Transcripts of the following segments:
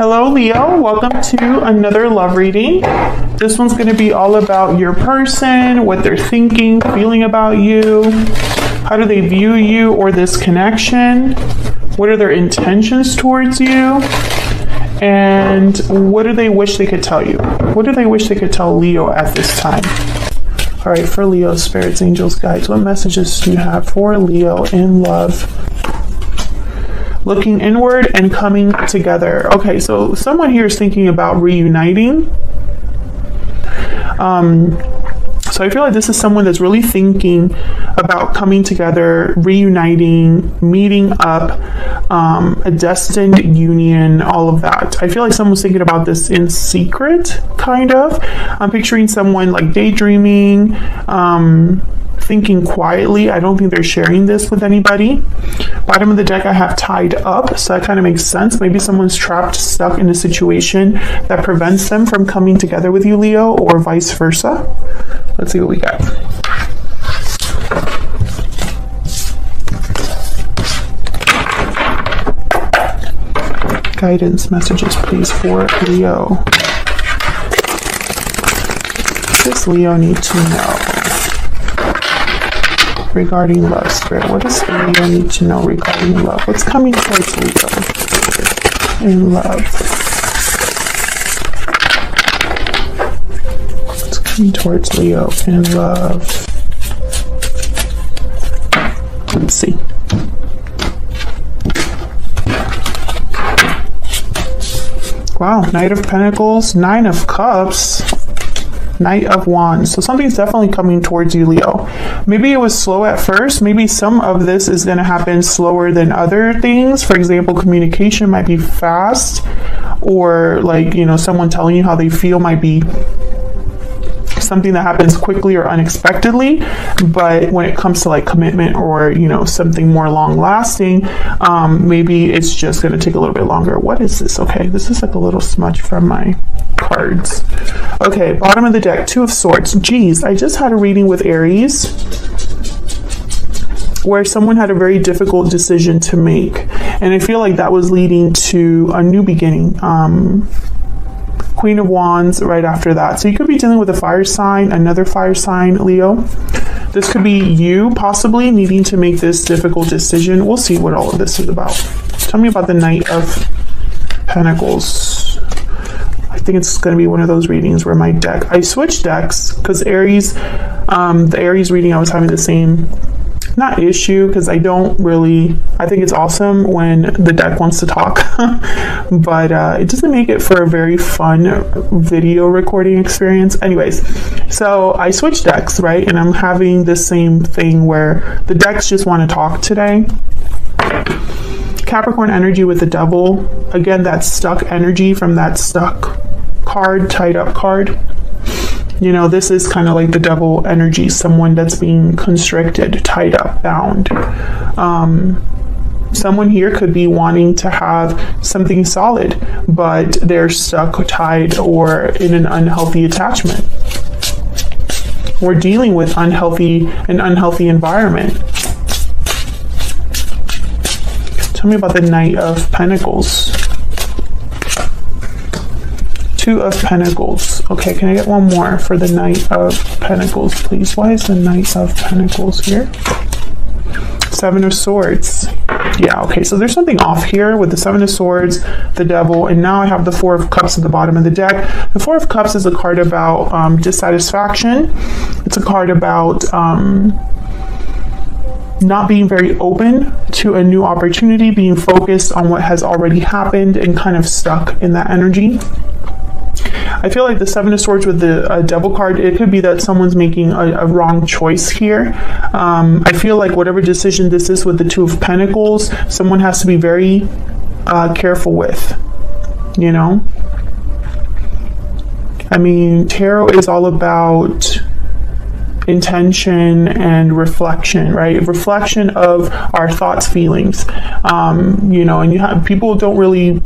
Hello, Leo. Welcome to another love reading. This one's going to be all about your person, what they're thinking, feeling about you. How do they view you or this connection? What are their intentions towards you? And what do they wish they could tell you? What do they wish they could tell Leo at this time? All right, for Leo, spirits, angels, guides, what messages do you have for Leo in love? Looking inward and coming together. Okay, so someone here is thinking about reuniting. So I feel like this is someone that's really thinking about coming together, reuniting, meeting up, a destined union, all of that. I feel like someone's thinking about this in secret, kind of. I'm picturing someone like daydreaming, thinking quietly. I don't think they're sharing this with anybody. Bottom of the deck, I have tied up, so that kind of makes sense. Maybe someone's trapped, stuck in a situation that prevents them from coming together with you, Leo, or vice versa. Let's see what we got. Guidance messages, please, for Leo. What does Leo need to know regarding love, Spirit? What does Leo need to know regarding love? What's coming towards Leo in love? What's coming towards Leo in love? Let's see. Wow, Knight of Pentacles, Nine of Cups, Knight of Wands. So something's definitely coming towards you, Leo. Maybe it was slow at first. Maybe some of this is going to happen slower than other things. For example, communication might be fast, or like, you know, someone telling you how they feel might be something that happens quickly or unexpectedly. But when it comes to like commitment or, you know, something more long lasting, maybe it's just going to take a little bit longer. What is this? Okay, this is like a little smudge from my cards. Okay, bottom of the deck, Two of Swords. Geez, I just had a reading with Aries where someone had a very difficult decision to make, and I feel like that was leading to a new beginning. Queen of Wands right after that. So you could be dealing with a fire sign, another fire sign, Leo. This could be you possibly needing to make this difficult decision. We'll see what all of this is about. Tell me about the Knight of Pentacles. I think it's going to be one of those readings where my deck, I switched decks because Aries, the Aries reading, I was having the same, not issue, because I think it's awesome when the deck wants to talk, but it doesn't make it for a very fun video recording experience. Anyways, so I switched decks, right? And I'm having the same thing where the decks just want to talk today. Capricorn energy with the Devil. Again, that stuck energy from that stuck card, tied up card. You know, this is kind of like the Devil energy, someone that's being constricted, tied up, bound. Someone here could be wanting to have something solid, but they're stuck, tied, or in an unhealthy attachment. We're dealing with an unhealthy environment. Tell me about the Knight of Pentacles. Two of Pentacles. Okay, can I get one more for the Knight of Pentacles, please? Why is the Knight of Pentacles here? Seven of Swords. Yeah, okay, so there's something off here with the Seven of Swords, the Devil, and now I have the Four of Cups at the bottom of the deck. The Four of Cups is a card about dissatisfaction. It's a card about not being very open to a new opportunity, being focused on what has already happened and kind of stuck in that energy. I feel like the Seven of Swords with the Devil card, it could be that someone's making a wrong choice here. I feel like whatever decision this is with the Two of Pentacles, someone has to be very careful with, you know? I mean, tarot is all about intention and reflection, right? Reflection of our thoughts, feelings, you know, and people don't really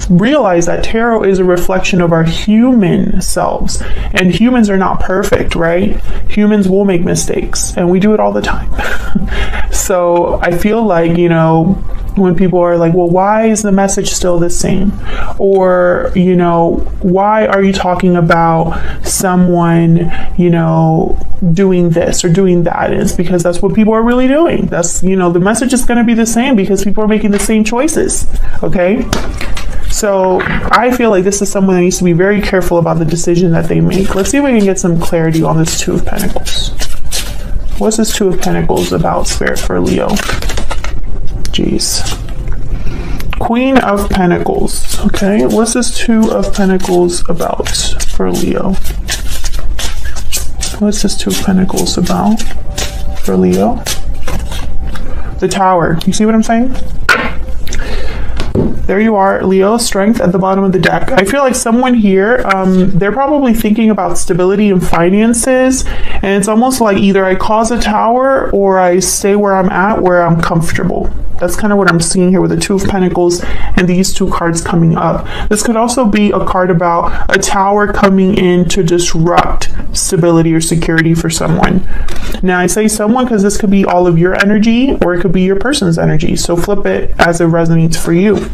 realize that tarot is a reflection of our human selves, and humans are not perfect, right? Humans will make mistakes, and we do it all the time. So I feel like, you know, when people are like, well, why is the message still the same? Or, you know, why are you talking about someone, you know, doing this or doing that? It's because that's what people are really doing. That's, you know, the message is going to be the same because people are making the same choices. Okay. So I feel like this is someone that needs to be very careful about the decision that they make. Let's see if we can get some clarity on this Two of Pentacles. What's this Two of Pentacles about, Spirit, for Leo? Jeez. Queen of Pentacles. Okay, what's this Two of Pentacles about for Leo? What's this Two of Pentacles about for Leo? The Tower. You see what I'm saying? There you are, Leo, Strength at the bottom of the deck. I feel like someone here, they're probably thinking about stability and finances, and it's almost like either I cause a tower or I stay where I'm at, where I'm comfortable. That's kind of what I'm seeing here with the Two of Pentacles and these two cards coming up. This could also be a card about a tower coming in to disrupt stability or security for someone. Now, I say someone because this could be all of your energy or it could be your person's energy. So flip it as it resonates for you.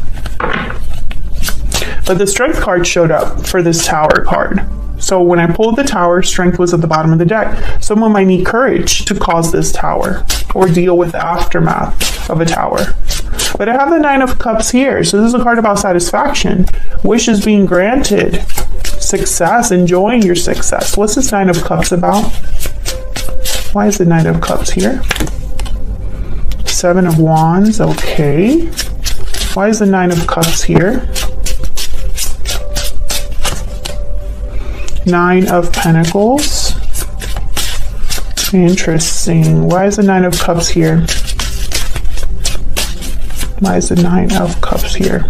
But the Strength card showed up for this Tower card. So when I pulled the Tower, Strength was at the bottom of the deck. Someone might need courage to cause this tower or deal with the aftermath of a tower. But I have the Nine of Cups here. So this is a card about satisfaction, wishes being granted, success, enjoying your success. What's this Nine of Cups about? Why is the Nine of Cups here? Seven of Wands, okay. Why is the Nine of Cups here? Nine of Pentacles. Interesting. Why is the Nine of Cups here? Why is the Nine of Cups here?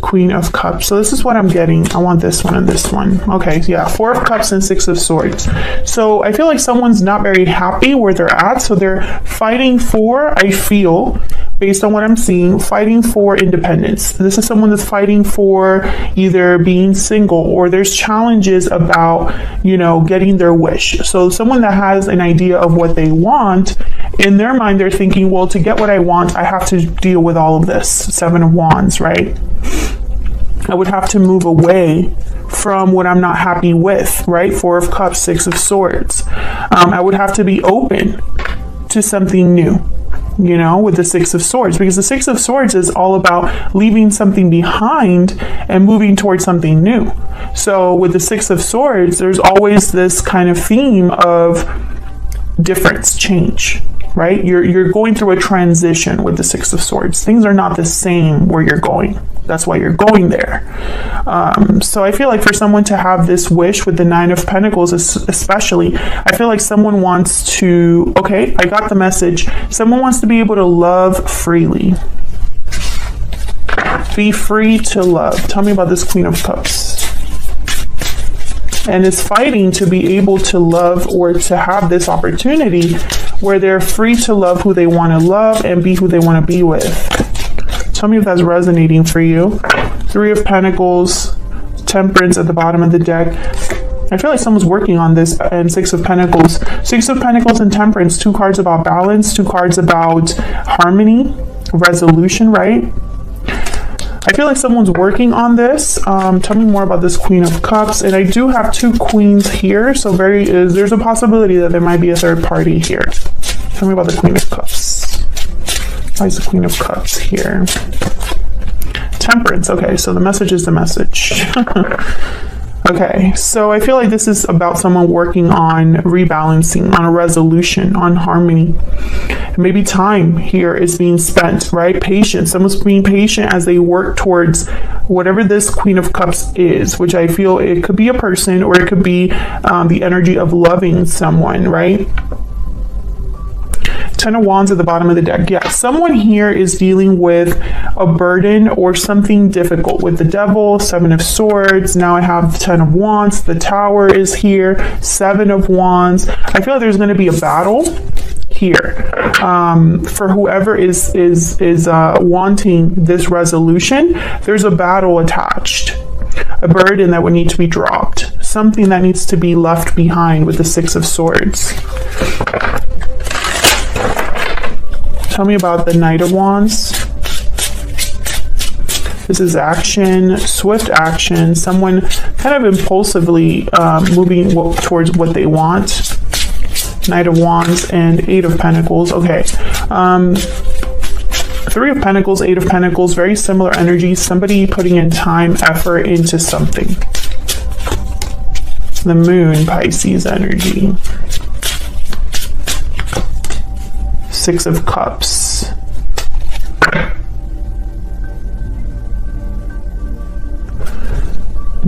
Queen of Cups. So this is what I'm getting. I want this one and this one. Okay, yeah, Four of Cups and Six of Swords. So I feel like someone's not very happy where they're at. So they're fighting for, I feel, based on what I'm seeing, fighting for independence. This is someone that's fighting for either being single or there's challenges about, you know, getting their wish. So someone that has an idea of what they want, in their mind, they're thinking, well, to get what I want, I have to deal with all of this. Seven of Wands, right? I would have to move away from what I'm not happy with, right? Four of Cups, Six of Swords. I would have to be open to something new, you know, with the Six of Swords, because the Six of Swords is all about leaving something behind and moving towards something new. So with the Six of Swords, there's always this kind of theme of difference, change, right? You're going through a transition with the Six of Swords. Things are not the same where you're going. That's why you're going there. So I feel like for someone to have this wish with the Nine of Pentacles, especially, I feel like someone wants to, okay, I got the message. Someone wants to be able to love freely. Be free to love. Tell me about this Queen of Cups. And is fighting to be able to love or to have this opportunity where they're free to love who they want to love and be who they want to be with. Tell me if that's resonating for you. Three of Pentacles, Temperance at the bottom of the deck. I feel like someone's working on this. And Six of Pentacles. Six of Pentacles and Temperance. Two cards about balance. Two cards about harmony, resolution, right? I feel like someone's working on this. Tell me more about this Queen of Cups. And I do have two queens here. So there's a possibility that there might be a third party here. Tell me about the Queen of Cups. Why is the Queen of Cups here? Temperance. Okay, so the message is the message. Okay, so I feel like this is about someone working on rebalancing, on a resolution, on harmony. Maybe time here is being spent, right? Patience. Someone's being patient as they work towards whatever this Queen of Cups is, which I feel it could be a person or it could be the energy of loving someone, right? Ten of Wands at the bottom of the deck. Yeah, someone here is dealing with a burden or something difficult with the Devil, Seven of Swords. Now I have Ten of Wands. The Tower is here. Seven of Wands. I feel like there's going to be a battle here. For whoever is wanting this resolution, there's a battle attached, a burden that would need to be dropped, something that needs to be left behind with the Six of Swords. Tell me about the Knight of Wands. This is action, swift action, someone kind of impulsively moving towards what they want. Knight of Wands and Eight of Pentacles. Okay. Three of Pentacles, Eight of Pentacles, very similar energies. Somebody putting in time, effort into something. The Moon, Pisces energy. Six of Cups.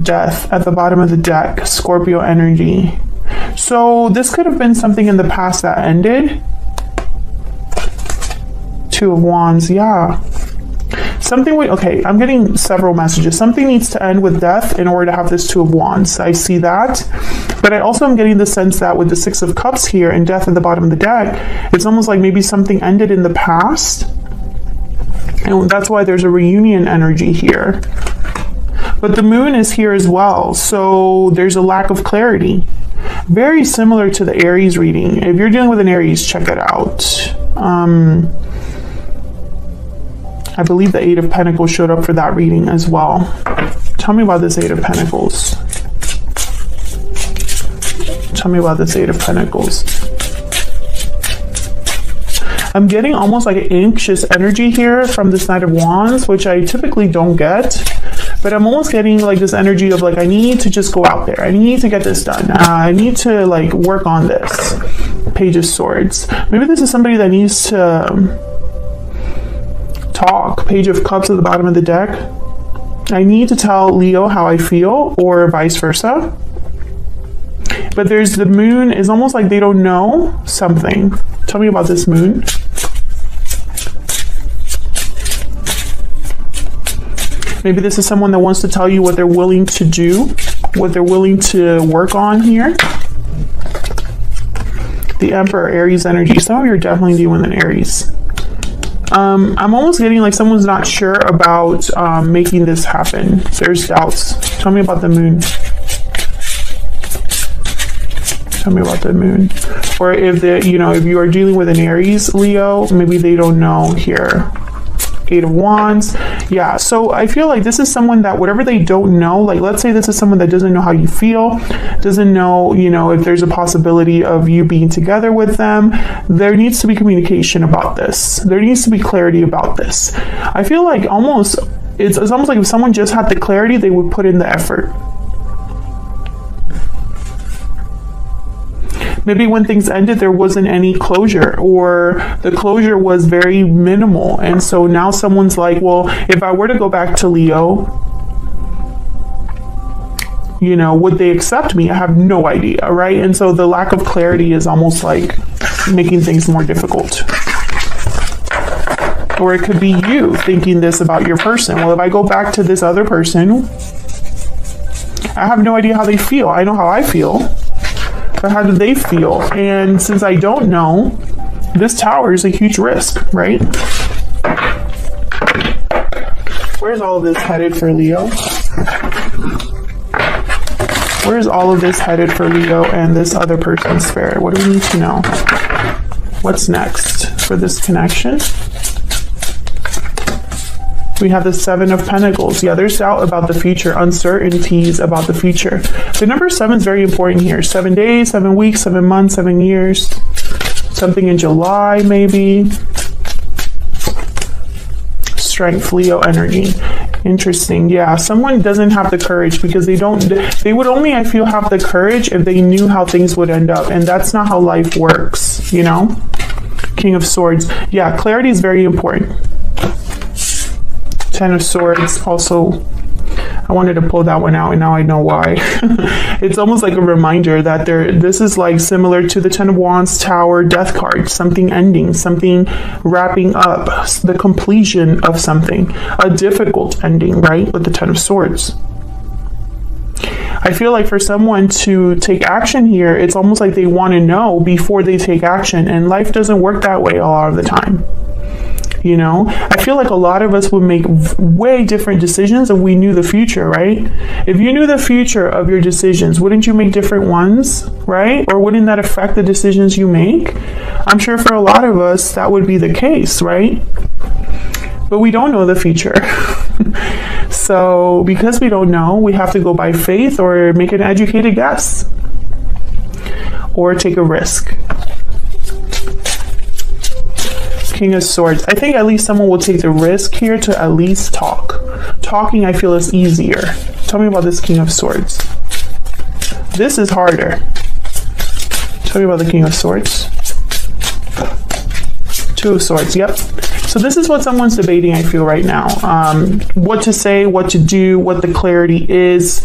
Death at the bottom of the deck, Scorpio energy. So this could have been something in the past that ended. Two of Wands, yeah. Something, okay, I'm getting several messages. Something needs to end with death in order to have this Two of Wands. I see that. But I also am getting the sense that with the Six of Cups here and death at the bottom of the deck, it's almost like maybe something ended in the past. And that's why there's a reunion energy here. But the Moon is here as well, so there's a lack of clarity. Very similar to the Aries reading. If you're dealing with an Aries, check it out. I believe the Eight of Pentacles showed up for that reading as well. Tell me about this Eight of Pentacles. Tell me about this Eight of Pentacles. I'm getting almost like an anxious energy here from this Knight of Wands, which I typically don't get. But I'm almost getting like this energy of like, I need to just go out there. I need to get this done. I need to like work on this. Page of Swords. Maybe this is somebody that needs to talk. Page of Cups at the bottom of the deck. I need to tell Leo how I feel, or vice versa. But there's the Moon is almost like they don't know something. Tell me about this Moon. Maybe this is someone that wants to tell you what they're willing to do, what they're willing to work on here. The Emperor, Aries energy. Some of you are definitely dealing with an Aries. I'm almost getting like someone's not sure about making this happen. There's doubts. Tell me about the Moon. Tell me about the Moon. Or if if you are dealing with an Aries, Leo, maybe they don't know here. Eight of Wands. Yeah, so I feel like this is someone that whatever they don't know, like let's say this is someone that doesn't know how you feel, doesn't know, if there's a possibility of you being together with them. There needs to be communication about this. There needs to be clarity about this. I feel like it's almost like if someone just had the clarity, they would put in the effort. Maybe when things ended, there wasn't any closure, or the closure was very minimal. And so now someone's like, well, if I were to go back to Leo, would they accept me? I have no idea, right? And so the lack of clarity is almost like making things more difficult. Or it could be you thinking this about your person. Well, if I go back to this other person, I have no idea how they feel. I know how I feel. But how do they feel? And since I don't know, this Tower is a huge risk, right? Where's all of this headed for Leo? Where's all of this headed for Leo and this other person's spirit? What do we need to know? What's next for this connection? We have the Seven of Pentacles. Yeah, there's doubt about the future, uncertainties about the future. The number 7 is very important here. 7 days, 7 weeks, 7 months, 7 years. Something in July, maybe. Strength, Leo energy. Interesting. Yeah, someone doesn't have the courage because they would only, I feel, have the courage if they knew how things would end up. And that's not how life works, King of Swords. Yeah, clarity is very important. Ten of Swords also, I wanted to pull that one out and now I know why. It's almost like a reminder that this is like similar to the Ten of Wands, Tower, Death card, something ending, something wrapping up, the completion of something, a difficult ending, right? With the Ten of Swords. I feel like for someone to take action here, it's almost like they want to know before they take action, and life doesn't work that way a lot of the time. You know, I feel like a lot of us would make way different decisions if we knew the future, right? If you knew the future of your decisions, wouldn't you make different ones, right? Or wouldn't that affect the decisions you make? I'm sure for a lot of us that would be the case, right? But we don't know the future. So because we don't know, we have to go by faith or make an educated guess or take a risk. King of Swords. I think at least someone will take the risk here to at least talk. Talking, I feel, is easier. Tell me about this King of Swords. This is harder. Tell me about the King of Swords. Two of Swords, yep. So this is what someone's debating, I feel, right now. What to say, what to do, what the clarity is,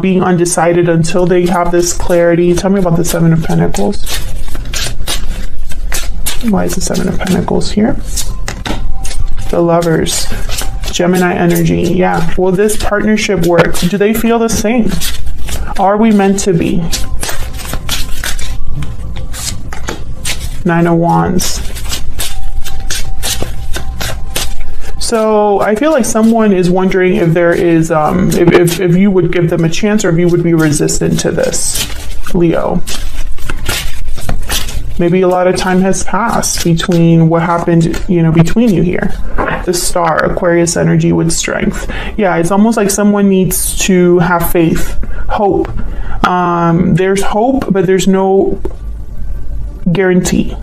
being undecided until they have this clarity. Tell me about the Seven of Pentacles. Why is the Seven of Pentacles here? The Lovers. Gemini energy. Yeah. Will this partnership work? Do they feel the same? Are we meant to be? Nine of Wands. So I feel like someone is wondering if there is, if you would give them a chance or if you would be resistant to this, Leo. Maybe a lot of time has passed between what happened, you know, between you here. The Star, Aquarius energy with strength. Yeah, it's almost like someone needs to have faith, hope. There's hope, but there's no guarantee.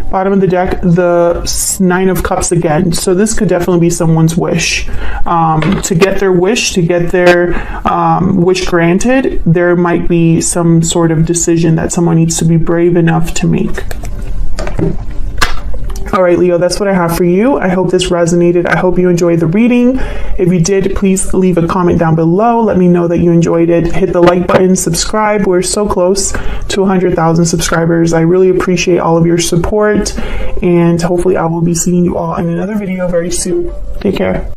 Bottom of the deck, the Nine of Cups again. So this could definitely be someone's wish. To get their wish, to get their wish granted, there might be some sort of decision that someone needs to be brave enough to make. All right, Leo, that's what I have for you. I hope this resonated. I hope you enjoyed the reading. If you did, please leave a comment down below. Let me know that you enjoyed it. Hit the like button, subscribe. We're so close to 100,000 subscribers. I really appreciate all of your support, and hopefully I will be seeing you all in another video very soon. Take care.